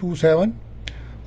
27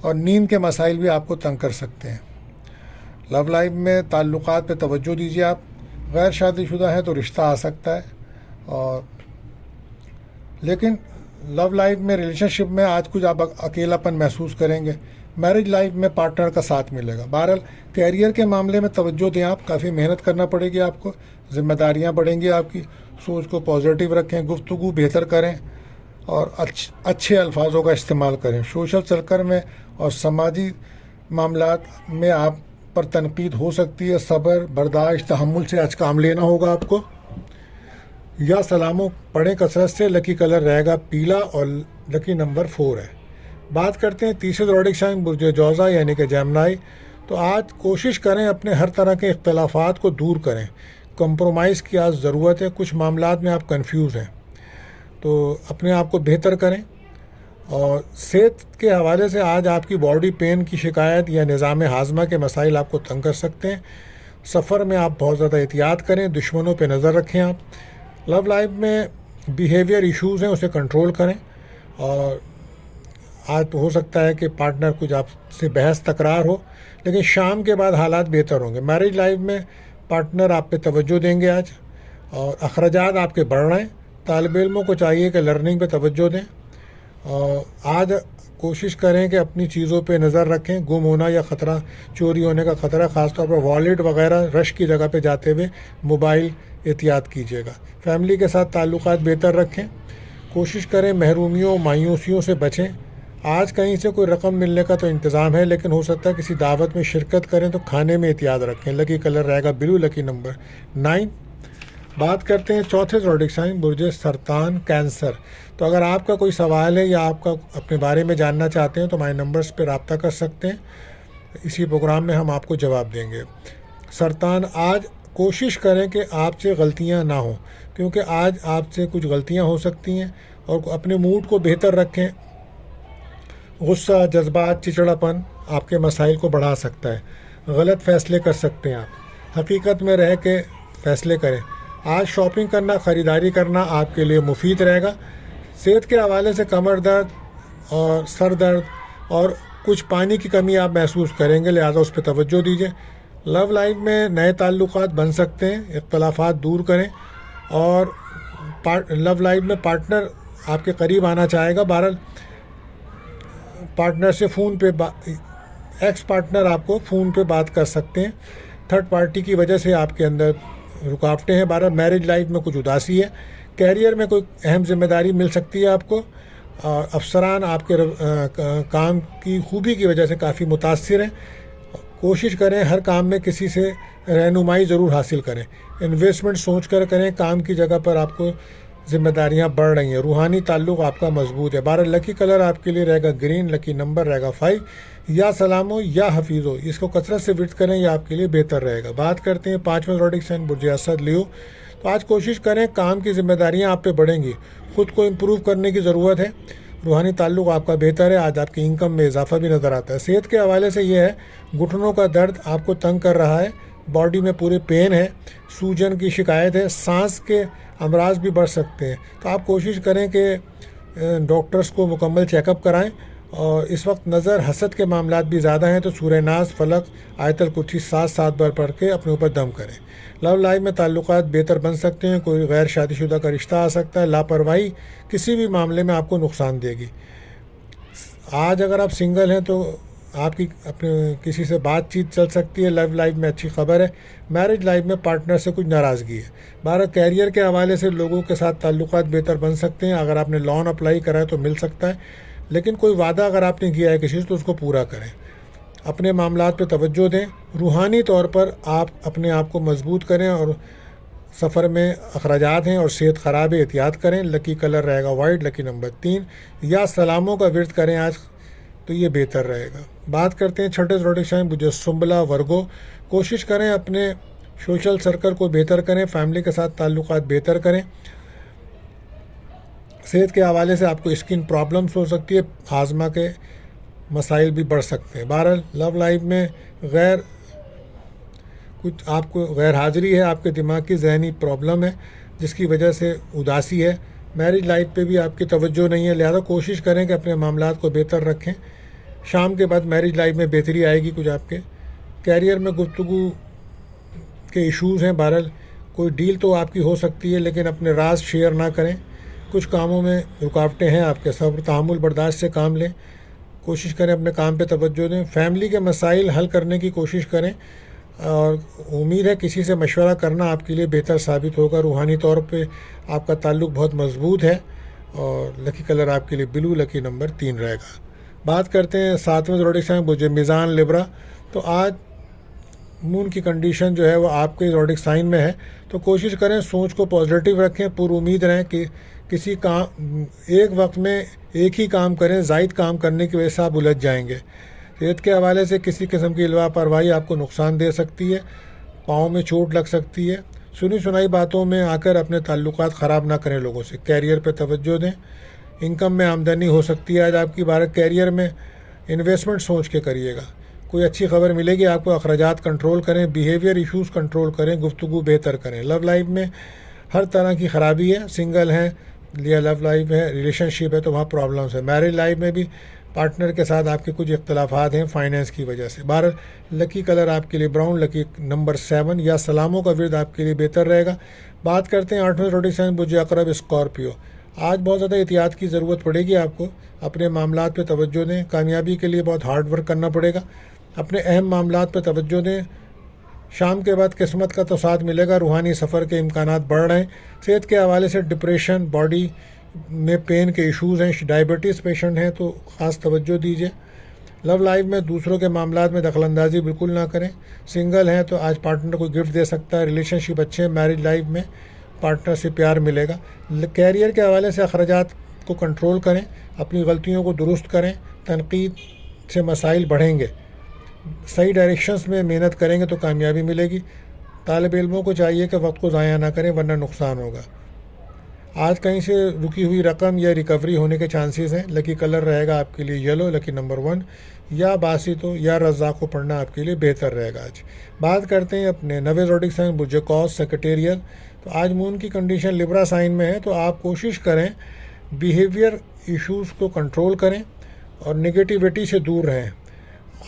اور نیند کے مسائل بھی آپ کو تنگ کر سکتے ہیں۔ لو لائف میں تعلقات پہ توجہ دیجیے آپ۔ غیر شادی شدہ ہے تو رشتہ آ سکتا ہے، اور لیکن لو لائف میں ریلیشن شپ میں آج کچھ آپ اکیلا پن محسوس کریں گے۔ میرج لائف میں پارٹنر کا ساتھ ملے گا۔ بہرحال کیریئر کے معاملے میں توجہ دیں آپ، کافی محنت کرنا پڑے گی آپ کو، ذمہ داریاں بڑھیں گی آپ کی، سوچ کو پازیٹیو رکھیں، گفتگو بہتر کریں اور اچھے الفاظوں کا استعمال کریں۔ سوشل سرکل میں اور سماجی معاملات میں آپ پر تنقید ہو سکتی ہے، صبر، برداشت، تحمل سے آج کام لینا ہوگا آپ کو۔ یا سلاموں پڑھیں کثرت سے۔ لکی کلر رہے گا پیلا اور لکی نمبر 4 ہے۔ بات کرتے ہیں تیسرے زوڈک سائن برج جوزا یعنی کہ جیمنائی۔ تو آج کوشش کریں اپنے ہر طرح کے اختلافات کو دور کریں۔ کمپرومائز کی آج ضرورت ہے، کچھ معاملات میں آپ کنفیوز ہیں تو اپنے آپ کو بہتر کریں۔ اور صحت کے حوالے سے آج آپ کی باڈی پین کی شکایت یا نظام ہاضمہ کے مسائل آپ کو تنگ کر سکتے ہیں۔ سفر میں آپ بہت زیادہ احتیاط کریں، دشمنوں پہ نظر رکھیں آپ۔ لو لائف میں بیہیویئر ایشوز ہیں، اسے کنٹرول کریں، اور آج ہو سکتا ہے کہ پارٹنر کچھ آپ سے بحث تکرار ہو، لیکن شام کے بعد حالات بہتر ہوں گے۔ میرج لائف میں پارٹنر آپ پہ توجہ دیں گے آج، اور اخراجات آپ کے بڑھ رہے ہیں۔ طالب علموں کو چاہیے کہ لرننگ پہ توجہ دیں، اور آج کوشش کریں کہ اپنی چیزوں پہ نظر رکھیں۔ گم ہونا یا خطرہ، چوری ہونے کا خطرہ، خاص طور پر والیٹ وغیرہ رش کی جگہ پہ جاتے ہوئے موبائل احتیاط کیجیے گا۔ فیملی کے ساتھ تعلقات بہتر رکھیں، کوشش کریں محرومیوں مایوسیوں سے بچیں۔ آج کہیں سے کوئی رقم ملنے کا تو انتظام ہے، لیکن ہو سکتا ہے کسی دعوت میں شرکت کریں تو کھانے میں احتیاط رکھیں۔ لکی کلر رہے گا بلو، لکی نمبر 9۔ بات کرتے ہیں چوتھے زوڈک سائن برج سرطان کینسر۔ تو اگر آپ کا کوئی سوال ہے یا آپ کا اپنے بارے میں جاننا چاہتے ہیں تو ہمارے نمبرز پہ رابطہ کر سکتے ہیں، اسی پروگرام میں ہم آپ کو جواب دیں گے۔ سرطان، آج کوشش کریں کہ آپ سے غلطیاں نہ ہوں، کیونکہ آج آپ سے کچھ غلطیاں ہو سکتی ہیں، اور اپنے موڈ کو بہتر رکھیں۔ غصہ، جذبات، چچڑاپن آپ کے مسائل کو بڑھا سکتا ہے۔ غلط فیصلے کر سکتے ہیں آپ، حقیقت میں رہ کے فیصلے کریں۔ آج شاپنگ کرنا، خریداری کرنا آپ کے لیے مفید رہے گا۔ صحت کے حوالے سے کمر درد اور سر درد اور کچھ پانی کی کمی آپ محسوس کریں گے، لہٰذا اس پہ توجہ دیجیے۔ لو لائف میں نئے تعلقات بن سکتے ہیں، اختلافات دور کریں، اور لو لائف میں پارٹنر آپ کے قریب آنا چاہے گا۔ بہرحال پارٹنر سے فون پہ ایکس پارٹنر آپ کو فون پہ بات کر سکتے ہیں۔ تھرڈ پارٹی کی وجہ سے آپ کے اندر رکاوٹیں ہیں۔ بہرحال میرج لائف میں کچھ اداسی ہے۔ کیریئر میں کوئی اہم ذمہ داری مل سکتی ہے آپ کو، اور افسران آپ کے کام کی خوبی کی وجہ سے کافی متاثر ہیں۔ کوشش کریں ہر کام میں کسی سے رہنمائی ضرور حاصل کریں۔ انویسٹمنٹ سوچ کر کریں، کام کی جگہ پر آپ کو ذمہ داریاں بڑھ رہی ہیں۔ روحانی تعلق آپ کا مضبوط ہے۔ 12 لکی کلر آپ کے لیے رہے گا گرین، لکی نمبر رہے گا 5۔ یا سلامو یا حفیظو، اس کو کثرت سے وٹ کریں، یہ آپ کے لیے بہتر رہے گا۔ بات کرتے ہیں 5واں زوڈک سائن برج اسد لیو۔ تو آج کوشش کریں، کام کی ذمہ داریاں آپ پہ بڑھیں گی، خود کو امپروو کرنے کی ضرورت ہے۔ روحانی تعلق آپ کا بہتر ہے، آج آپ کی انکم میں اضافہ بھی نظر آتا ہے۔ صحت کے حوالے سے یہ ہے، گھٹنوں کا درد آپ کو تنگ کر رہا ہے، باڈی میں پورے پین ہے، سوجن کی شکایت ہے، سانس کے امراض بھی بڑھ سکتے ہیں۔ تو آپ کوشش کریں کہ ڈاکٹرز کو مکمل چیک اپ کرائیں۔ اور اس وقت نظر حسد کے معاملات بھی زیادہ ہیں، تو سورہ ناز، فلق، آیت الکرسی 7 بار پڑھ کے اپنے اوپر دم کریں۔ لو لائف میں تعلقات بہتر بن سکتے ہیں، کوئی غیر شادی شدہ کا رشتہ آ سکتا ہے۔ لاپرواہی کسی بھی معاملے میں آپ کو نقصان دے گی۔ آج اگر آپ سنگل ہیں تو آپ کی اپنے کسی سے بات چیت چل سکتی ہے۔ لو لائف میں اچھی خبر ہے۔ میرج لائف میں پارٹنر سے کچھ ناراضگی ہے۔ بہرحال کیریئر کے حوالے سے لوگوں کے ساتھ تعلقات بہتر بن سکتے ہیں۔ اگر آپ نے لون اپلائی کرا ہے تو مل سکتا ہے، لیکن کوئی وعدہ اگر آپ نے کیا ہے کسی سے تو اس کو پورا کریں۔ اپنے معاملات پہ توجہ دیں۔ روحانی طور پر آپ اپنے آپ کو مضبوط کریں، اور سفر میں اخراجات ہیں اور صحت خراب ہے، احتیاط کریں۔ لکی کلر رہے گا وائٹ، لکی نمبر 3۔ یا سلاموں کا ورد کریں آج، تو یہ بہتر رہے گا۔ بات کرتے ہیں چھٹے زوڈک سائن برج سنبلا ورگو۔ کوشش کریں اپنے سوشل سرکل کو بہتر کریں، فیملی کے ساتھ تعلقات بہتر کریں۔ صحت کے حوالے سے آپ کو اسکن پرابلمس ہو سکتی ہے، ہاضمہ کے مسائل بھی بڑھ سکتے ہیں۔ بہرحال لو لائف میں کچھ آپ کو غیر حاضری ہے، آپ کے دماغ کی ذہنی پرابلم ہے جس کی وجہ سے اداسی ہے۔ میرج لائف پہ بھی آپ کی توجہ نہیں ہے، لہذا کوشش کریں کہ اپنے معاملات کو بہتر رکھیں. شام کے بعد میرج لائف میں بہتری آئے گی کچھ آپ کے. کیریئر میں گفتگو کے ایشوز ہیں، بہرحال کوئی ڈیل تو آپ کی ہو سکتی ہے لیکن اپنے راز شیئر نہ کریں. کچھ کاموں میں رکاوٹیں ہیں، آپ کے صبر تحمل برداشت سے کام لیں. کوشش کریں اپنے کام پہ توجہ دیں. فیملی کے مسائل حل کرنے کی کوشش کریں، اور امید ہے کسی سے مشورہ کرنا آپ کے لیے بہتر ثابت ہوگا. روحانی طور پہ آپ کا تعلق بہت مضبوط ہے. اور لکی کلر آپ کے لیے بلو، لکی نمبر 3 رہے گا. بات کرتے ہیں 7ویں زوڈک سائن بجے میزان لبرا. تو آج مون کی کنڈیشن جو ہے وہ آپ کے زوڈک سائن میں ہے، تو کوشش کریں سوچ کو پازیٹیو رکھیں، پر امید رہیں کہ کسی کام ایک وقت میں ایک ہی کام کریں. زائد کام کرنے کی وجہ سے آپ الجھ جائیں گے. صحت کے حوالے سے کسی قسم کی لاپرواہی آپ کو نقصان دے سکتی ہے، پاؤں میں چوٹ لگ سکتی ہے. سنی سنائی باتوں میں آ کر اپنے تعلقات خراب نہ کریں لوگوں سے. کیریئر پہ توجہ دیں. انکم میں آمدنی ہو سکتی ہے آج آپ کی. بارہ کیریئر میں انویسٹمنٹ سوچ کے کریے گا. کوئی اچھی خبر ملے گی آپ کو. اخراجات کنٹرول کریں، بیہیویئر ایشوز کنٹرول کریں، گفتگو بہتر کریں. لو لائف میں ہر طرح کی خرابی ہے. سنگل ہیں یا لو لائف ہے، ریلیشن شپ ہے تو وہاں پرابلمس ہے. میرج لائف میں بھی پارٹنر کے ساتھ آپ کے کچھ اختلافات ہیں فائنینس کی وجہ سے. لکی کلر آپ کے لیے براؤن، لکی نمبر 7 یا سلاموں کا ورد آپ کے لیے بہتر رہے گا. بات کرتے ہیں 8ویں زوڈک سائن بجے عقرب اسکارپیو. آج بہت زیادہ احتیاط کی ضرورت پڑے گی آپ کو. اپنے معاملات پہ توجہ دیں. کامیابی کے لیے بہت ہارڈ ورک کرنا پڑے گا. اپنے اہم معاملات پہ توجہ دیں. شام کے بعد قسمت کا تو ساتھ ملے گا. روحانی سفر کے امکانات بڑھ رہے ہیں. صحت کے حوالے سے ڈپریشن، باڈی میں پین کے ایشوز ہیں، ڈائبٹیز پیشنٹ ہیں تو خاص توجہ دیجیے. لو لائف میں دوسروں کے معاملات میں دخل اندازی بالکل نہ کریں. سنگل ہیں تو آج پارٹنر کو گفٹ دے سکتا ہے. ریلیشن شپ اچھے ہیں. میرج لائف میں پارٹنر سے پیار ملے گا. کیریئر کے حوالے سے اخراجات کو کنٹرول کریں، اپنی غلطیوں کو درست کریں. تنقید سے مسائل بڑھیں گے. صحیح ڈائریکشنز میں محنت کریں گے تو کامیابی ملے گی. طالب علموں کو چاہیے کہ وقت کو ضائع نہ کریں ورنہ نقصان ہوگا. آج کہیں سے رکی ہوئی رقم یا ریکوری ہونے کے چانسز ہیں. لکی کلر رہے گا آپ کے لیے یلو، لکی نمبر 1 یا باسطو یا رزاق کو پڑھنا آپ کے لیے بہتر رہے گا آج. بات کرتے ہیں اپنے 9ویں زوڈک سائن بجے کاس سیکریٹریل. تو آج مون کی کنڈیشن لبرا سائن میں ہے، تو آپ کوشش کریں بیہیویئر ایشوز کو کنٹرول کریں اور نگیٹیوٹی سے دور رہیں.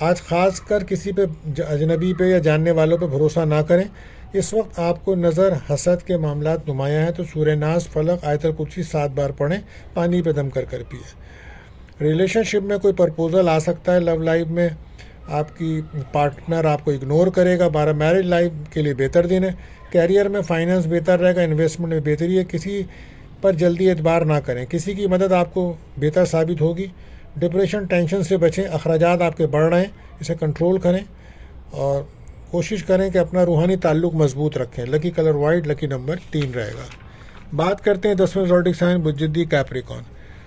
آج خاص کر کسی پہ اجنبی پہ یا جاننے والوں پہ بھروسہ نہ کریں. اس وقت آپ کو نظر حسد کے معاملات نمایاں ہیں، تو سورہ ناس، فلق، آیت الکرسی 7 بار پڑھیں. پانی پہ دم کر پیئیں. ریلیشن شپ میں کوئی پرپوزل آ سکتا ہے. لو لائف میں آپ کی پارٹنر آپ کو اگنور کرے گا. 12 میرج لائف کے لیے بہتر دن ہے. کیریئر میں فائنینس بہتر رہے گا. انویسٹمنٹ میں بہتری ہے. کسی پر جلدی اعتبار نہ کریں. کسی کی مدد آپ کو بہتر ثابت ہوگی. ڈپریشن، ٹینشن سے بچیں. اخراجات آپ کے بڑھ رہے ہیں، اسے کنٹرول کریں اور کوشش کریں کہ اپنا روحانی تعلق مضبوط رکھیں. لکی کلر وائٹ، لکی نمبر 3 رہے گا. بات کرتے ہیں 10ویں زوڈک سائن بجدی کیپریکون.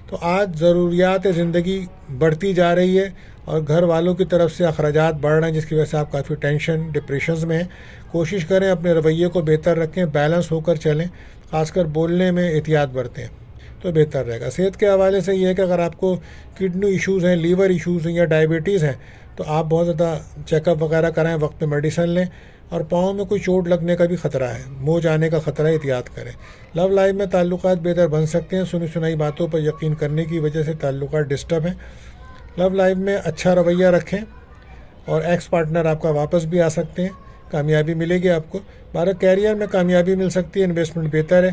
تو آج ضروریات زندگی بڑھتی جا رہی ہے اور گھر والوں کی طرف سے اخراجات بڑھ رہے ہیں، جس کی وجہ سے آپ کافی ٹینشن، ڈپریشنز میں ہیں. کوشش کریں اپنے رویے کو بہتر رکھیں، بیلنس ہو کر چلیں. خاص کر بولنے میں احتیاط برتیں تو بہتر رہے گا. صحت کے حوالے سے یہ ہے کہ اگر آپ کو کڈنی ایشوز ہیں، لیور ایشوز ہیں یا ڈائبٹیز ہیں تو آپ بہت زیادہ چیک اپ وغیرہ کرائیں، وقت پہ میڈیسن لیں. اور پاؤں میں کوئی چوٹ لگنے کا بھی خطرہ ہے، موچ آنے کا خطرہ ہے، احتیاط کریں. لو لائف میں تعلقات بہتر بن سکتے ہیں. سنی سنائی باتوں پر یقین کرنے کی وجہ سے تعلقات ڈسٹرب ہیں. لو لائف میں اچھا رویہ رکھیں اور ایکس پارٹنر آپ کا واپس بھی آ سکتے ہیں. کامیابی ملے گی آپ کو. 12 کیریئر میں کامیابی مل سکتی ہے. انویسٹمنٹ بہتر ہے.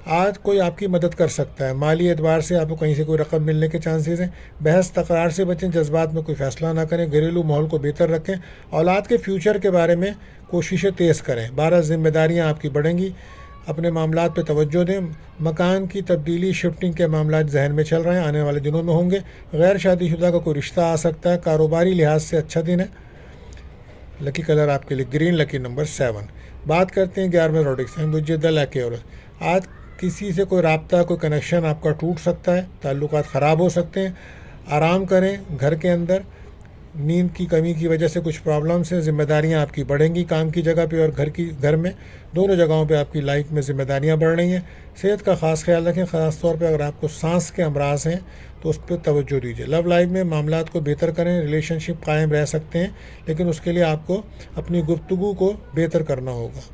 آج کوئی آپ کی مدد کر سکتا ہے. مالی اعتبار سے آپ کو کہیں سے کوئی رقم ملنے کے چانسز ہیں. بحث تکرار سے بچیں. جذبات میں کوئی فیصلہ نہ کریں. گھریلو ماحول کو بہتر رکھیں. اولاد کے فیوچر کے بارے میں کوششیں تیز کریں. 12 ذمہ داریاں آپ کی بڑھیں گی. اپنے معاملات پہ توجہ دیں. مکان کی تبدیلی، شفٹنگ کے معاملات ذہن میں چل رہے ہیں، آنے والے دنوں میں ہوں گے. غیر شادی شدہ کا کوئی رشتہ آ سکتا ہے. کاروباری لحاظ سے اچھا دن ہے. لکی کلر آپ کے لیے گرین، لکی نمبر 7. بات کرتے ہیں 11ویں زوڈک سائن بجے لیکیورس. آج کسی سے کوئی رابطہ، کوئی کنیکشن آپ کا ٹوٹ سکتا ہے. تعلقات خراب ہو سکتے ہیں. آرام کریں گھر کے اندر. نیند کی کمی کی وجہ سے کچھ پرابلمس ہیں. ذمہ داریاں آپ کی بڑھیں گی کام کی جگہ پہ اور گھر میں. دونوں جگہوں پہ آپ کی لائف میں ذمہ داریاں بڑھ رہی ہیں. صحت کا خاص خیال رکھیں. خاص طور پہ اگر آپ کو سانس کے امراض ہیں تو اس پہ توجہ دیجیے. لو لائف میں معاملات کو بہتر کریں. ریلیشن شپ قائم رہ سکتے ہیں لیکن اس کے لیے آپ کو اپنی گفتگو کو بہتر کرنا ہوگا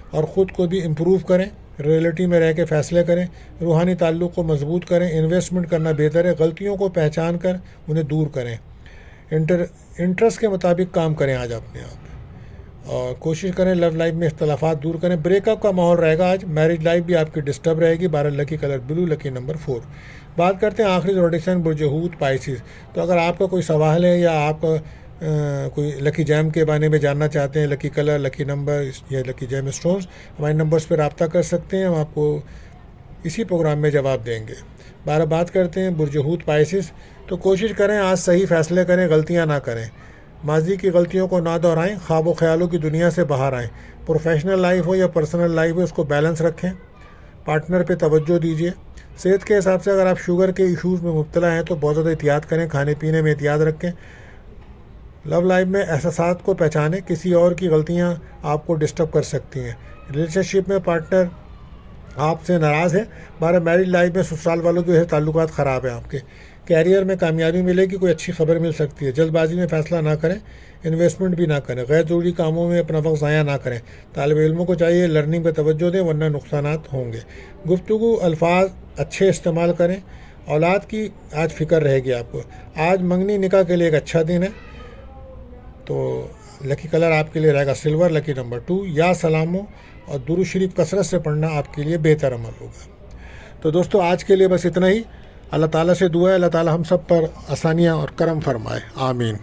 اور خود کو بھی امپروو کریں. ریئلٹی میں رہ کے فیصلے کریں، روحانی تعلق کو مضبوط کریں، انویسٹمنٹ کرنا بہتر ہے، غلطیوں کو پہچان کر انہیں دور کریں، انٹرسٹ کے مطابق کام کریں آج اپنے آپ، اور کوشش کریں لو لائف میں اختلافات دور کریں۔ بریک اپ کا ماحول رہے گا آج، میرج لائف بھی آپ کی ڈسٹرب رہے گی۔ 12 لکی کلر بلو، لکی نمبر 4۔ بات کرتے ہیں آخری زوڈیک برج حوت پائسیز۔ تو اگر آپ کا کوئی سوال ہے یا آپ کا کوئی لکی جیم کے بارے میں جاننا چاہتے ہیں، لکی کلر، لکی نمبر یا لکی جیم اسٹونز، ہمارے نمبرز پہ رابطہ کر سکتے ہیں، ہم آپ کو اسی پروگرام میں جواب دیں گے۔ بات کرتے ہیں برج حوت پائسیز۔ تو کوشش کریں آج صحیح فیصلے کریں، غلطیاں نہ کریں، ماضی کی غلطیوں کو نہ دہرائیں، خواب و خیالوں کی دنیا سے باہر آئیں۔ پروفیشنل لائف ہو یا پرسنل لائف ہو، اس کو بیلنس رکھیں، پارٹنر پہ توجہ دیجیے۔ صحت کے حساب سے اگر آپ شوگر کے ایشوز میں مبتلا ہیں تو بہت زیادہ احتیاط کریں، کھانے پینے میں احتیاط رکھیں۔ لو لائف میں احساسات کو پہچانیں، کسی اور کی غلطیاں آپ کو ڈسٹرب کر سکتی ہیں۔ ریلیشن شپ میں پارٹنر آپ سے ناراض ہے۔ میرج لائف میں سسرال والوں کے تعلقات خراب ہیں آپ کے۔ کیریئر میں کامیابی ملے گی، کوئی اچھی خبر مل سکتی ہے۔ جلد بازی میں فیصلہ نہ کریں، انویسٹمنٹ بھی نہ کریں، غیر ضروری کاموں میں اپنا وقت ضائع نہ کریں۔ طالب علموں کو چاہیے لرننگ پہ توجہ دیں، ورنہ نقصانات ہوں گے۔ گفتگو الفاظ اچھے استعمال کریں۔ اولاد کی آج فکر رہے گی آپ کو۔ آج منگنی نکاح کے لیے ایک اچھا دن ہے، تو لکی کلر آپ کے لیے رہے گا سلور، لکی نمبر 2۔ یا سلاموں اور درود شریف کثرت سے پڑھنا آپ کے لیے بہتر عمل ہوگا۔ تو دوستو آج کے لیے بس اتنا ہی۔ اللہ تعالیٰ سے دعا ہے اللہ تعالیٰ ہم سب پر آسانیاں اور کرم فرمائے، آمین۔